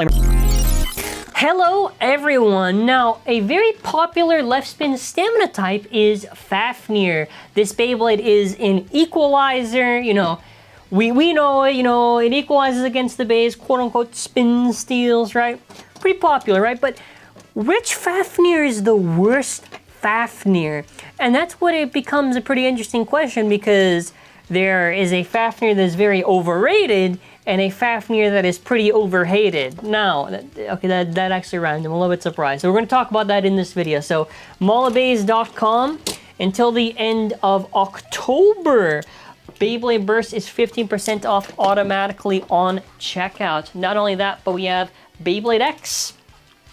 disclaimer. Hello everyone! Now, a very popular left spin stamina type is Fafnir. This Beyblade is an equalizer, you know, we know it, you know, it equalizes against the base, quote unquote spin steals, right? Pretty popular, right? But which Fafnir is the worst Fafnir? And that's what it becomes a pretty interesting question, because there is a Fafnir that's very overrated and a Fafnir that is pretty overhated. Now, okay, that actually rhymed. I'm a little bit surprised. So we're going to talk about that in this video. So, mollabays.com, until the end of October, Beyblade Burst is 15% off automatically on checkout. Not only that, but we have Beyblade X.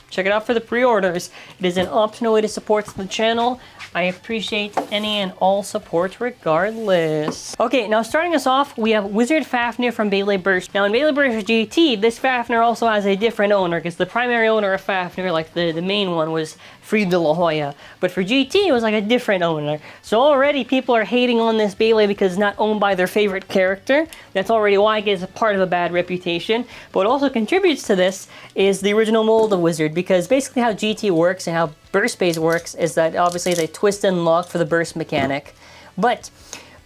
Check it out for the pre-orders. It is an optional way to support the channel. I appreciate any and all support regardless. Okay, now starting us off, we have Wizard Fafnir from Beyblade Burst. Now in Beyblade Burst GT, this Fafnir also has a different owner, because the primary owner of Fafnir, like the main one, was Fried de la Hoya. But for GT, it was like a different owner. So already people are hating on this Beyblade because it's not owned by their favorite character. That's already why it gets a part of a bad reputation. But what also contributes to this is the original mold of Wizard, because basically how GT works and how Burst Base works is that obviously they twist and lock for the burst mechanic. But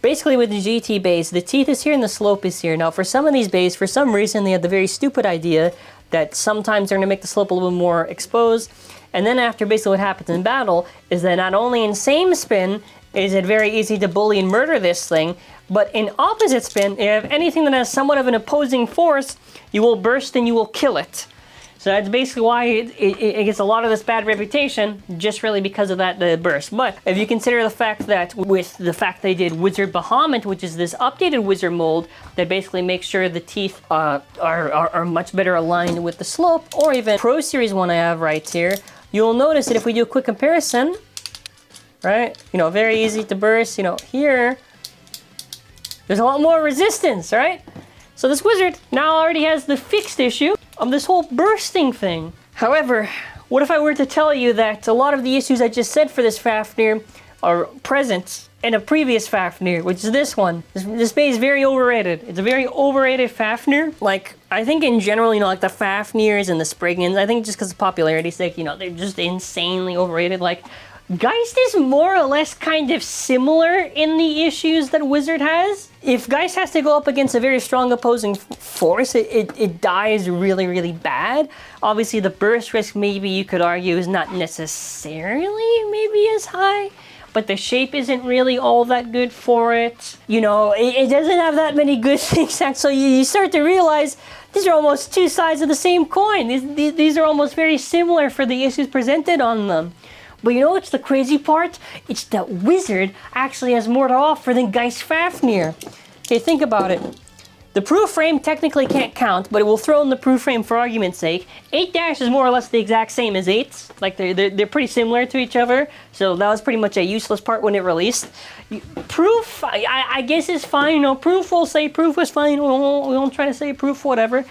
basically with the GT base, the teeth is here and the slope is here. Now for some of these bases, for some reason they had the very stupid idea that sometimes they're going to make the slope a little bit more exposed. And then after, basically what happens in battle is that not only in same spin is it very easy to bully and murder this thing, but in opposite spin, if anything that has somewhat of an opposing force, you will burst and you will kill it. So that's basically why it gets a lot of this bad reputation, just really because of that, the burst. But if you consider the fact that with the fact they did Wizard Bahamut, which is this updated Wizard mold that basically makes sure the teeth are much better aligned with the slope, or even Pro Series one I have right here, you'll notice that if we do a quick comparison, right, you know, very easy to burst, you know, here, there's a lot more resistance, right? So this Wizard now already has the fixed issue of this whole bursting thing. However, what if I were to tell you that a lot of the issues I just said for this Fafnir are present in a previous Fafnir, which is this one. This base is very overrated. It's a very overrated Fafnir. Like, I think in general, you know, like the Fafnirs and the Spriggans, I think just because of popularity's sake, you know, they're just insanely overrated. Like, Geist is more or less kind of similar in the issues that Wizard has. If Geist has to go up against a very strong opposing force, it dies really, really bad. Obviously, the burst risk, maybe you could argue, is not necessarily maybe as high, but the shape isn't really all that good for it. You know, it doesn't have that many good things, so you start to realize these are almost two sides of the same coin. These are almost very similar for the issues presented on them. But you know what's the crazy part? It's that Wizard actually has more to offer than Geist Fafnir. Okay, think about it. The proof frame technically can't count, but it will throw in the proof frame for argument's sake. 8- is more or less the exact same as 8s. Like, they're pretty similar to each other, so that was pretty much a useless part when it released. Proof, I guess is fine. You know, proof will say proof was fine. We won't try to say proof, whatever.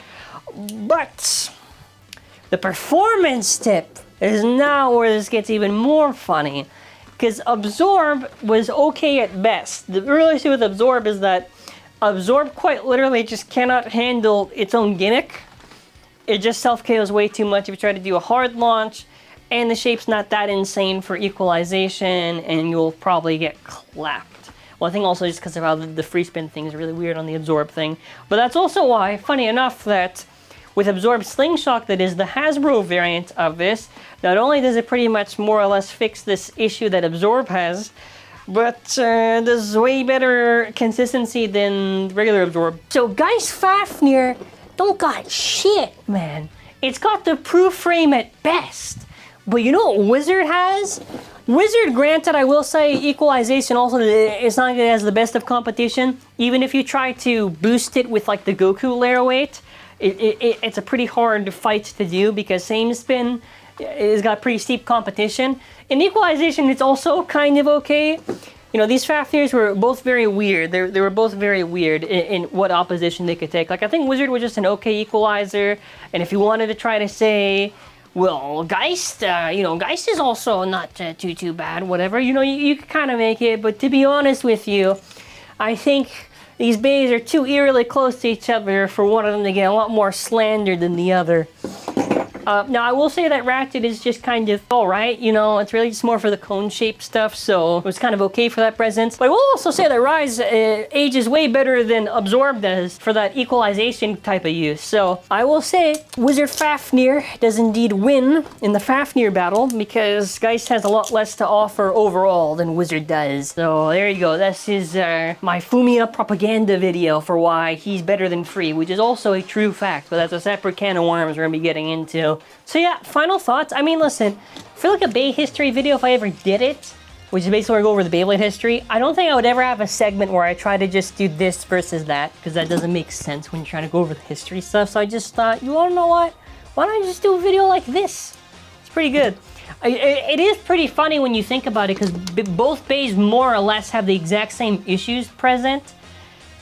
But the performance tip is now where this gets even more funny, because Absorb was okay at best. The real issue with Absorb is that Absorb quite literally just cannot handle its own gimmick. It just self-KOs way too much if you try to do a hard launch, and the shape's not that insane for equalization, and you'll probably get clapped. Well, I think also just because of how the free spin thing is really weird on the Absorb thing. But that's also why, funny enough, that with Absorb Slingshot, that is the Hasbro variant of this, not only does it pretty much more or less fix this issue that Absorb has, but there's way better consistency than regular Absorb. So Geist Fafnir don't got shit, man. It's got the proof frame at best. But you know what Wizard has? Wizard, granted, I will say equalization also, it's not like it has the best of competition. Even if you try to boost it with like the Goku layer weight, it's a pretty hard fight to do, because same spin it's got pretty steep competition. In equalization, it's also kind of okay. You know, these Fafnirs were both very weird. They were both very weird in what opposition they could take. Like, I think Wizard was just an okay equalizer, and if you wanted to try to say, well, Geist, you know, Geist is also not too bad, whatever, you know, you could kind of make it. But to be honest with you, I think these bays are too eerily close to each other for one of them to get a lot more slandered than the other. Now, I will say that Ratchet is just kind of alright, you know, it's really just more for the cone-shaped stuff, so it was kind of okay for that presence. But I will also say that Rise ages way better than Absorb does for that equalization type of use. So I will say Wizard Fafnir does indeed win in the Fafnir battle because Geist has a lot less to offer overall than Wizard does. So there you go. This is my Fumia propaganda video for why he's better than Free, which is also a true fact, but that's a separate can of worms we're gonna be getting into. So yeah, final thoughts. I mean, listen, I feel like a Bey history video, if I ever did it, which is basically where I go over the Beyblade history, I don't think I would ever have a segment where I try to just do this versus that, because that doesn't make sense when you're trying to go over the history stuff. So I just thought, you wanna know what? Why don't I just do a video like this? It's pretty good. It is pretty funny when you think about it, because both Beys more or less have the exact same issues present.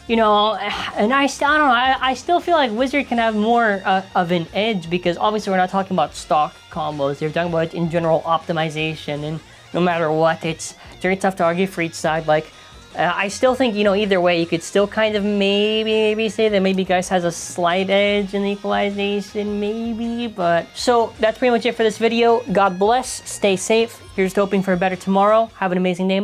You know, and I don't know, I still feel like Wizard can have more of an edge, because obviously we're not talking about stock combos, they're talking about in general optimization, and no matter what, it's very tough to argue for each side. Like, I still think, you know, either way, you could still kind of maybe say that maybe Geist has a slight edge in the equalization, maybe, but... So, that's pretty much it for this video. God bless, stay safe, here's to hoping for a better tomorrow, have an amazing day.